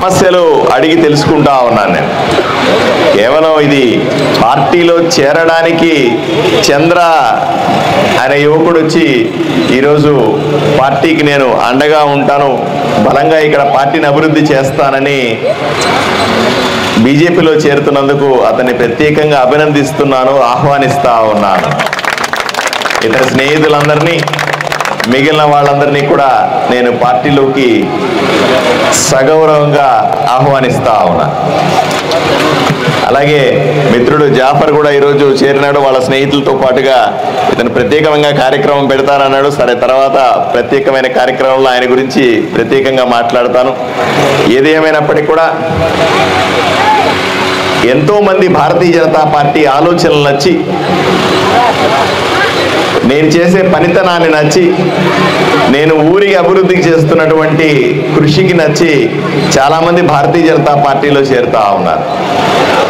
సమస్యలు అడిగి తెలుసుకుంటా ఉన్నాను. నేను కేవలం ఇది పార్టీలో చేరడానికి చంద్ర అనే యువకుడు వచ్చి ఈరోజు పార్టీకి నేను అండగా ఉంటాను, బలంగా ఇక్కడ పార్టీని అభివృద్ధి చేస్తానని బీజేపీలో చేరుతున్నందుకు అతన్ని ప్రత్యేకంగా అభినందిస్తున్నాను, ఆహ్వానిస్తా ఉన్నాను. ఇతర స్నేహితులందరినీ, మిగిలిన వాళ్ళందరినీ కూడా నేను పార్టీలోకి సగౌరవంగా ఆహ్వానిస్తా ఉన్నా. అలాగే మిత్రుడు జాఫర్ కూడా ఈరోజు చేరినాడు. వాళ్ళ స్నేహితులతో పాటుగా ఇతను ప్రత్యేకంగా కార్యక్రమం పెడతానన్నాడు. సరే, తర్వాత ప్రత్యేకమైన కార్యక్రమంలో ఆయన గురించి ప్రత్యేకంగా మాట్లాడతాను. ఏది ఏమైనప్పటికీ కూడా ఎంతోమంది భారతీయ జనతా పార్టీ ఆలోచనలు నచ్చి, నేను చేసే పనితనాన్ని నచ్చి, నేను ఊరికి అభివృద్ధికి చేస్తున్నటువంటి కృషికి నచ్చి చాలామంది భారతీయ జనతా పార్టీలో చేరుతా ఉన్నారు.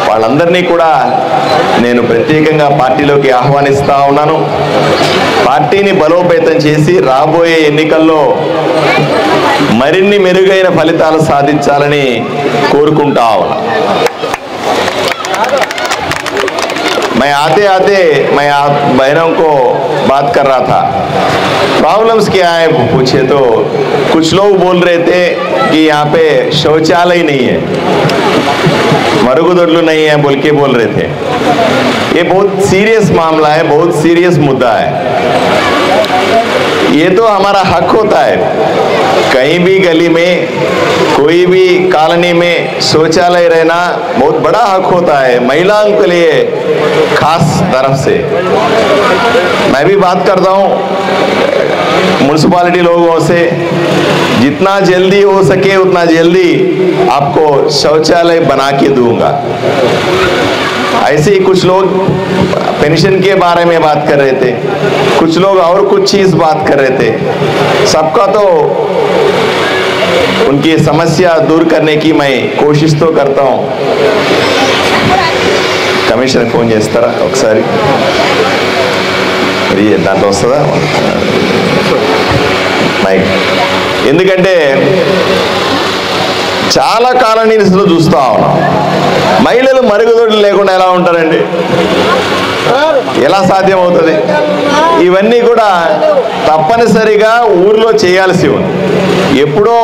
వాళ్ళందరినీ కూడా నేను ప్రత్యేకంగా పార్టీలోకి ఆహ్వానిస్తా ఉన్నాను. పార్టీని బలోపేతం చేసి రాబోయే ఎన్నికల్లో మరిన్ని మెరుగైన ఫలితాలు సాధించాలని కోరుకుంటా ఉన్నాను. मैं आते आते मैं आप बहनों को बात कर रहा था, प्रॉब्लम्स क्या है पूछे तो कुछ लोग बोल रहे थे कि यहाँ पे शौचालय नहीं है, मరుగుదొడ్లు नहीं है बोल के बोल रहे थे. ये बहुत सीरियस मामला है, बहुत सीरियस मुद्दा है. ये तो हमारा हक होता है. कहीं भी गली में, कोई भी कॉलोनी में शौचालय रहना बहुत बड़ा हक होता है, महिलाओं के लिए खास तरफ से. मैं भी बात करता हूँ म्यूनसिपालिटी लोगों से, जितना जल्दी हो सके उतना जल्दी आपको शौचालय बना के दूंगा. ऐसे ही कुछ लोग पेंशन के बारे में बात कर रहे थे, कुछ लोग और कुछ चीज बात कर रहे थे. सबका तो उनकी समस्या दूर करने की मैं कोशिश तो करता हूँ. కమిషనర్ ఫోన్ చేస్తారా ఒకసారి? మరి దాంట్లో వస్తుందా మైక్? ఎందుకంటే చాలా కాలనీస్లో చూస్తూ ఉన్నాం, మహిళలు మరుగుదొడ్లు లేకుండా ఎలా ఉంటారండి? ఎలా సాధ్యం అవుతుంది? ఇవన్నీ కూడా తప్పనిసరిగా ఊర్లో చేయాల్సి ఉంది. ఎప్పుడో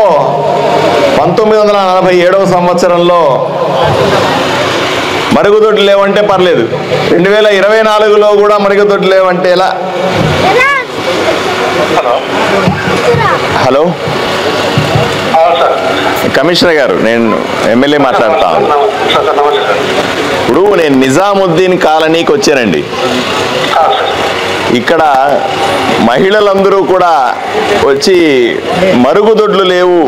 1947వ సంవత్సరంలో మరుగుదొడ్లు లేవంటే పర్లేదు, 2024లో కూడా మరుగుదొడ్లు లేవంటే ఎలా? హలో కమిషనర్ గారు, నేను ఎమ్మెల్యే మాట్లాడతా. ఇప్పుడు నేను నిజాముద్దీన్ కాలనీకి వచ్చానండి. ఇక్కడ మహిళలందరూ కూడా వచ్చి మరుగుదొడ్లు లేవు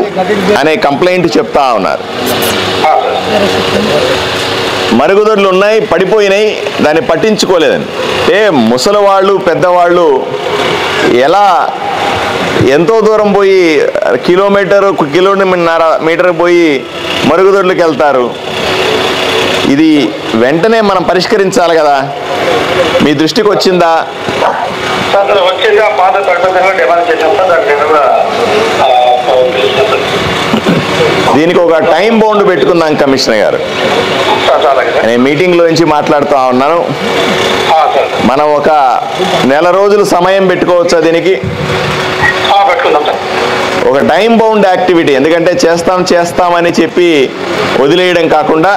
అనే కంప్లైంట్ చెప్తా ఉన్నారు. మరుగుదొడ్లు ఉన్నాయి, పడిపోయినాయి, దాన్ని పట్టించుకోలేదని. ముసలి వాళ్ళు, పెద్దవాళ్ళు ఎలా ఎంతో దూరం పోయి కిలోమీటర్ పోయి మరుగుదొడ్లకు వెళ్తారు? ఇది వెంటనే మనం పరిష్కరించాలి కదా. మీ దృష్టికి వచ్చిందా? దీనికి ఒక టైం బౌండ్ పెట్టుకుందాం కమిషనర్ గారు. నేను మీటింగ్లో నుంచి మాట్లాడుతూ ఉన్నాను. మనం ఒక నెల రోజులు సమయం పెట్టుకోవచ్చా దీనికి? ఒక టైం బౌండ్ యాక్టివిటీ, ఎందుకంటే చేస్తామని చెప్పి వదిలేయడం కాకుండా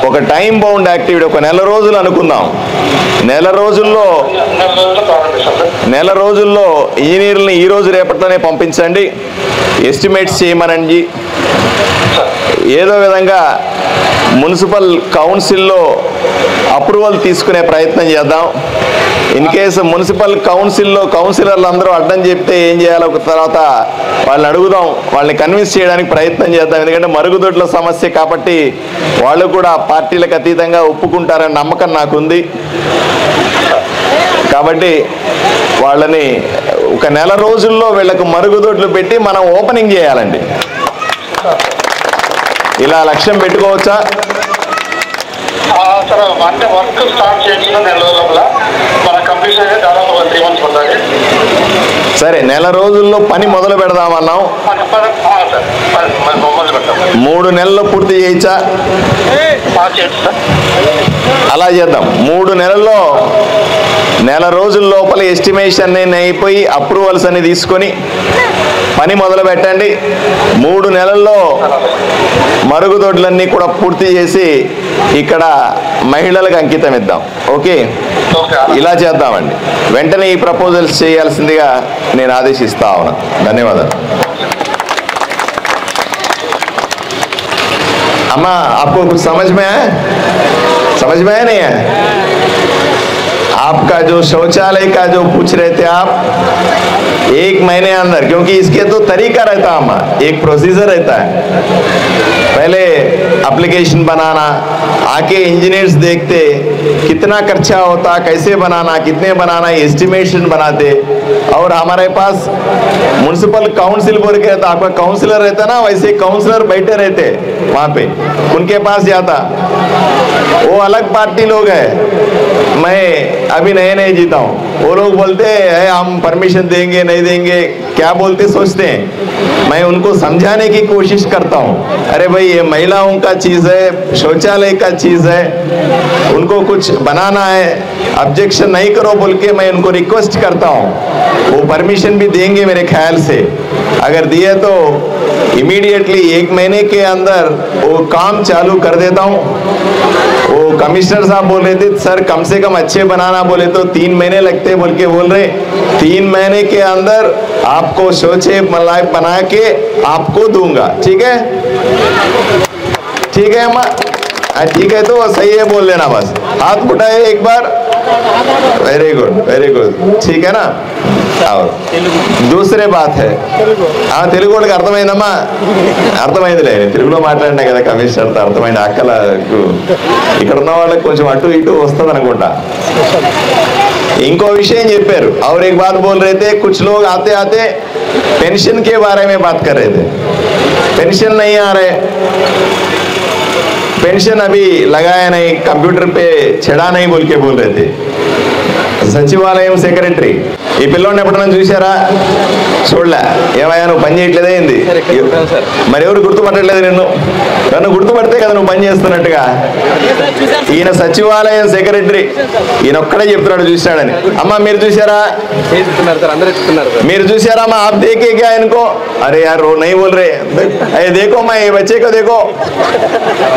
ఒక టైం బౌండ్ యాక్టివిటీ, ఒక నెల రోజులు అనుకుందాం. నెల రోజుల్లో ఇంజనీర్లని ఈ రోజు రేపటిలోనే పంపించండి, ఎస్టిమేట్స్ చేయమనండి. ఏదో విధంగా మున్సిపల్ కౌన్సిల్లో అప్రూవల్ తీసుకునే ప్రయత్నం చేద్దాం. ఇన్ కేసు మున్సిపల్ కౌన్సిల్లో కౌన్సిలర్లు అందరూ అడ్డం చెప్తే ఏం చేయాలో తర్వాత వాళ్ళని అడుగుదాం, వాళ్ళని కన్విన్స్ చేయడానికి ప్రయత్నం చేద్దాం. ఎందుకంటే మరుగుదొడ్ల సమస్య కాబట్టి వాళ్ళు కూడా పార్టీలకు అతీతంగా ఒప్పుకుంటారనే నమ్మకం నాకుంది. కాబట్టి వాళ్ళని ఒక నెల రోజుల్లో వీళ్ళకు మరుగుదొడ్లు పెట్టి మనం ఓపెనింగ్ చేయాలండి. ఇలా లక్ష్యం పెట్టుకోవచ్చా? అంటే వర్క్ స్టార్ట్ చేసిన నెల రోజుల మన కంప్లీట్ అయితే దాదాపు 3 months పడుతుంది. సరే, నెల రోజుల్లో పని మొదలు పెడదామన్నాం. 3 నెలల్లో పూర్తి చేయొచ్చా? అలా చేద్దాం. 3 నెలల్లో నెల రోజుల లోపల ఎస్టిమేషన్ అయిపోయి అప్రూవల్స్ అన్ని తీసుకొని పని మొదలు పెట్టండి. 3 నెలల్లో మరుగుదొడ్లన్నీ కూడా పూర్తి చేసి ఇక్కడ మహిళలకు అంకితం ఇద్దాం. ఓకే, ఇలా చేద్దామండి. వెంటనే ఈ ప్రపోజల్స్ చేయాల్సిందిగా నేను ఆదేశిస్తా ఉన్నాను. ధన్యవాదాలు. अम्मा, आपको कुछ समझ में आया? समझ में आया नहीं है? आपका जो शौचालय का जो पूछ रहे थे आप, 1 महीने अंदर, क्योंकि इसके तो तरीका रहता है अम्मा, एक प्रोसीजर रहता है. पहले एप्लीकेशन बनाना, आके इंजीनियर्स देखते कितना खर्चा होता, कैसे बनाना, कितने बनाना, एस्टिमेशन बनाते. और हमारे पास म्युनिसिपल काउंसिल बोल के रहता, आपका काउंसिलर रहता ना, वैसे काउंसिलर बैठे रहते वहाँ पे, उनके पास जाता. वो अलग पार्टी लोग है, मैं अभी नए नए जीता हूँ. वो लोग बोलते हैं हम परमिशन देंगे नहीं देंगे, क्या बोलते सोचते हैं. मैं उनको समझाने की कोशिश करता हूँ, अरे भाई ये महिलाओं का चीज़ है, शौचालय का चीज़ है, उनको कुछ बनाना है, ऑब्जेक्शन नहीं करो बोल के मैं उनको रिक्वेस्ट करता हूँ. वो परमिशन भी देंगे मेरे ख्याल से. अगर दिए तो इमीडिएटली 1 महीने के अंदर वो काम चालू कर देता हूँ. वो कमिश्नर साहब बोल रहे थे सर कम से कम अच्छे बनाना बोले तो 3 महीने लगते बोल के बोल रहे. 3 महीने के अंदर आपको शौचालय बना के आपको दूंगा. ठीक है? ठीक है अम्मा? ठीक है, तो सही है बोल लेना, बस हाथ उठाए एक बार. Very good, very good. ठीक है ना? और दूसरे बात है, తెలుగు వాళ్ళకి అర్థమైందమ్మా? అర్థమైందిలే, తెలుగులో మాట్లాడినా కదా కమిషనర్తో, అర్థమైంది. అక్కలకు ఇక్కడ ఉన్న వాళ్ళకి కొంచెం అటు ఇటు వస్తుంది అనుకుంటా. इंको विषय చెప్పారు. और एक बात बोल रहे थे, कुछ लोग आते आते पेंशन के बारे में बात कर रहे थे. पेंशन नहीं आ रहे, पेंशन अभी लगाया नहीं, कंप्यूटर पे छेड़ा नहीं बोल के बोल रहे थे. సచివాలయం సెక్రటరీ ఈ పిల్లోని ఎప్పుడన్నా చూసారా? చూడలే. ఏమయ్యా నువ్వు పని చేయట్లేదే ఏంది? మరి ఎవరు గుర్తుపట్టట్లేదు నిన్ను? నన్ను గుర్తుపడితే కదా నువ్వు పని చేస్తున్నట్టుగా. ఈయన సచివాలయం సెక్రటరీ, ఈయన ఒక్కడే చెప్తున్నాడు చూశాడని. అమ్మా మీరు చూసారా? మీరు చూసారా అమ్మా? आप देखे क्या इनको? अरे यार रो नहीं बोल रहे. अरे देखो मैं ये बच्चे को देखो,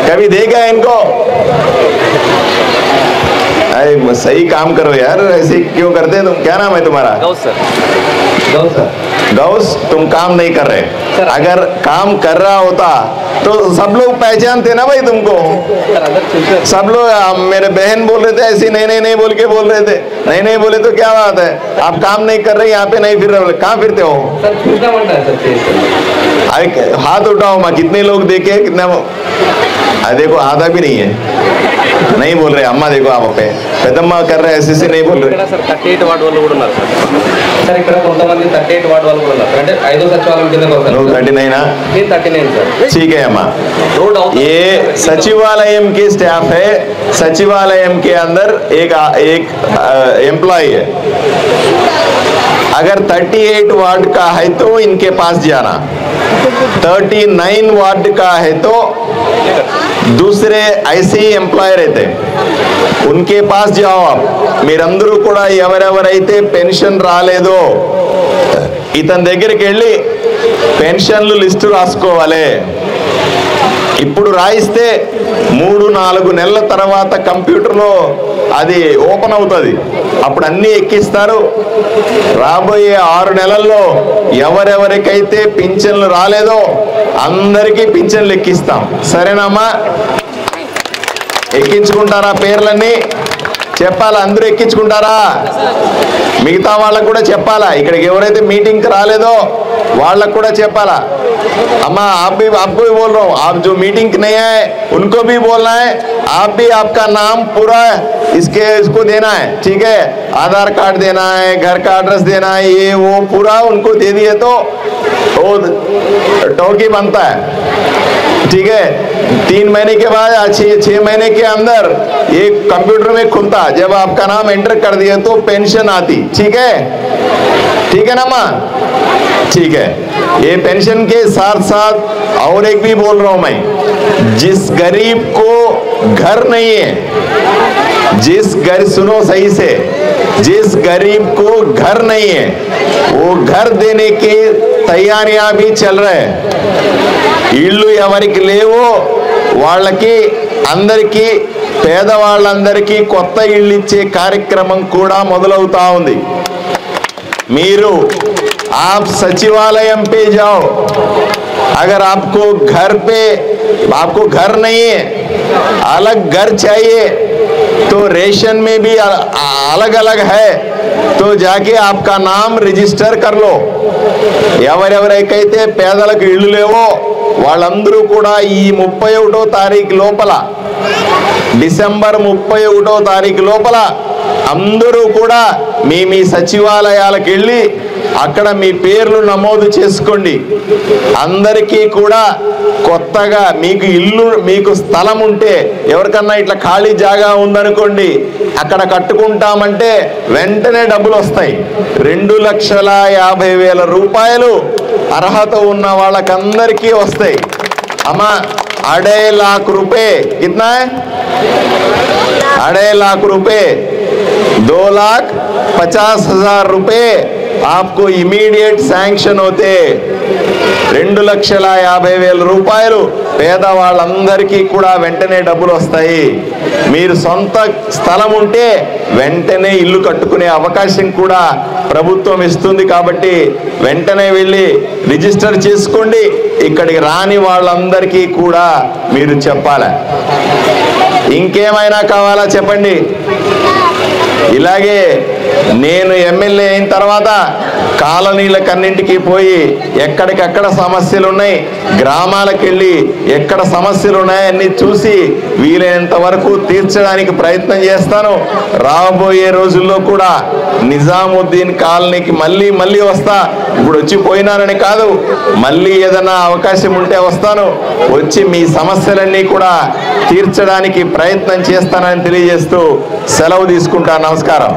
कभी देखा इनको? अरे सही काम करो यार, ऐसे क्यों करते हैं तुम? क्या नाम है तुम्हारा? गौस सर. गौस सर. गौस, तुम काम नहीं कर रहे. अगर काम कर रहा होता तो सब लोग पहचानते ना भाई तुमको. सब लोग मेरे बहन बोल रहे थे ऐसे नहीं नहीं नहीं बोल के बोल रहे थे. नहीं नहीं बोले तो क्या बात है? आप काम नहीं कर रहे, यहाँ पे नहीं फिर रहे, कहाँ फिरते हो? हाथ उठाओ माँ, कितने लोग देखे, कितना? देखो आधा भी नहीं है, नहीं बोल रहे. अम्मा देखो आप पे పెద్దమ్మ कर रहे ऐसे नहीं बोल रहे. सर 38 వార్డు వాళ్ళు కూడా ఉన్నారు సార్. ఇక్కడ కొంతమంది 38 వార్డు వాళ్ళు కూడా ఉన్నారు. అంటే 5వ సచివాలయం కిందకి వస్తారు. నువ్వు 39 నా? నేను 39 సార్. ठीक है अम्मा, ये सचिवालय के स्टाफ है. सचिवालय के अंदर एक एम्प्लॉय है. अगर 38 वार्ड का है तो इनके पास जाना, 39 वार्ड का है तो दूसरे ऐसे ही ఎంప్లాయ్ रहते उनके पास जाओ. आप మీరందరూ కూడా ఎవరెవరైతే పెన్షన్ రాలేదో ఇతని దగ్గరికి వెళ్ళి పెన్షన్లు లిస్టు రాసుకోవాలి. ఇప్పుడు రాయిస్తే 3-4 నెలల తర్వాత కంప్యూటర్లో అది ఓపెన్ అవుతుంది. అప్పుడు అన్నీ ఎక్కిస్తారు. రాబోయే 6 నెలల్లో ఎవరెవరికైతే పింఛన్లు రాలేదో అందరికీ పింఛన్లు ఎక్కిస్తాం. సరేనమ్మా? ఎక్కించుకుంటారా? పేర్లన్నీ చెప్పాలా? అందరూ ఎక్కించుకుంటారా? మిగతా వాళ్ళకు కూడా చెప్పాలా? ఇక్కడికి ఎవరైతే మీటింగ్కి రాలేదో వాళ్ళకు కూడా చెప్పాలా? अम्मा आपको भी बोल रहा हूँ, आप जो मीटिंग नहीं आए उनको भी बोलना है. आप भी आपका नाम पूरा इसको देना है. ठीक है? आधार कार्ड देना है, घर का एड्रेस देना है, ये वो पूरा उनको दे दिए तो वो टोकी बनता है. ठीक है? 3 महीने के बाद 6 महीने के अंदर ये कंप्यूटर में खुलता. जब आपका नाम एंटर कर दिया तो पेंशन आती. ठीक है? ठीक है ना माँ? ठीक है। ये पेंशन के साथ साथ और एक भी बोल रहा हूं मैं, जिस गरीब को घर नहीं है, जिस घर, सुनो सही से, जिस गरीब को घर नहीं है वो घर देने की तैयारियां भी चल रहे हैं। ఇళ్ళు ఎవరికి లేవో వాళ్ళకి అందరికీ పేదవాళ్ళందరికీ కొత్త ఇళ్ళు ఇచ్చే కార్యక్రమం కూడా మొదలవుతా ఉంది। మీరు आप सचिवालयम पे जाओ, अगर आपको घर नहीं है, अलग घर चाहिए तो रेशन में भी अलग अलग है, तो जाके आपका नाम रजिस्टर कर लो। ఎవరెవరికైతే పేదలకు ఇళ్ళు లేవో వాళ్ళందరూ కూడా ఈ 31వ తారీఖు లోపల, డిసెంబర్ 31వ తారీఖు లోపల అందరూ కూడా మీ సచివాలయాలకు వెళ్ళి అక్కడ మీ పేర్లు నమోదు చేసుకోండి। అందరికీ కూడా కొత్తగా మీకు ఇల్లు, మీకు స్థలం ఉంటే, ఎవరికన్నా ఇట్లా ఖాళీ జాగా ఉందనుకోండి, అక్కడ కట్టుకుంటామంటే వెంటనే డబ్బులు వస్తాయి। 2,50,000 రూపాయలు అర్హత ఉన్న వాళ్ళకందరికీ వస్తాయి। అమ్మా 2.5 लाख रुपए, कितना है? 2.5 लाख रुपए, 2,50,000 रुपए आपको इमीडिएट सैंक्शन होते। 2,50,000 రూపాయలు పేదవాళ్ళందరికీ కూడా వెంటనే డబ్బులు వస్తాయి। మీరు సొంత స్థలం ఉంటే వెంటనే ఇల్లు కట్టుకునే అవకాశం కూడా ప్రభుత్వం ఇస్తుంది। కాబట్టి వెంటనే వెళ్ళి రిజిస్టర్ చేసుకోండి। ఇక్కడికి రాని వాళ్ళందరికీ కూడా మీరు చెప్పాలి। ఇంకేమైనా కావాలా చెప్పండి। ఇలాగే నేను ఎమ్మెల్యే అయిన తర్వాత కాలనీలకన్నింటికి పోయి ఎక్కడికక్కడ సమస్యలు ఉన్నాయి, గ్రామాలకు వెళ్ళి ఎక్కడ సమస్యలు ఉన్నాయని చూసి వీలైనంత వరకు తీర్చడానికి ప్రయత్నం చేస్తాను। రాబోయే రోజుల్లో కూడా నిజాముద్దీన్ కాలనీకి మళ్ళీ వస్తా। ఇప్పుడు వచ్చి పోయినానని కాదు, మళ్ళీ ఏదైనా అవకాశం ఉంటే వస్తాను, వచ్చి మీ సమస్యలన్నీ కూడా తీర్చడానికి ప్రయత్నం చేస్తానని తెలియజేస్తూ సెలవు తీసుకుంటాను। నమస్కారం।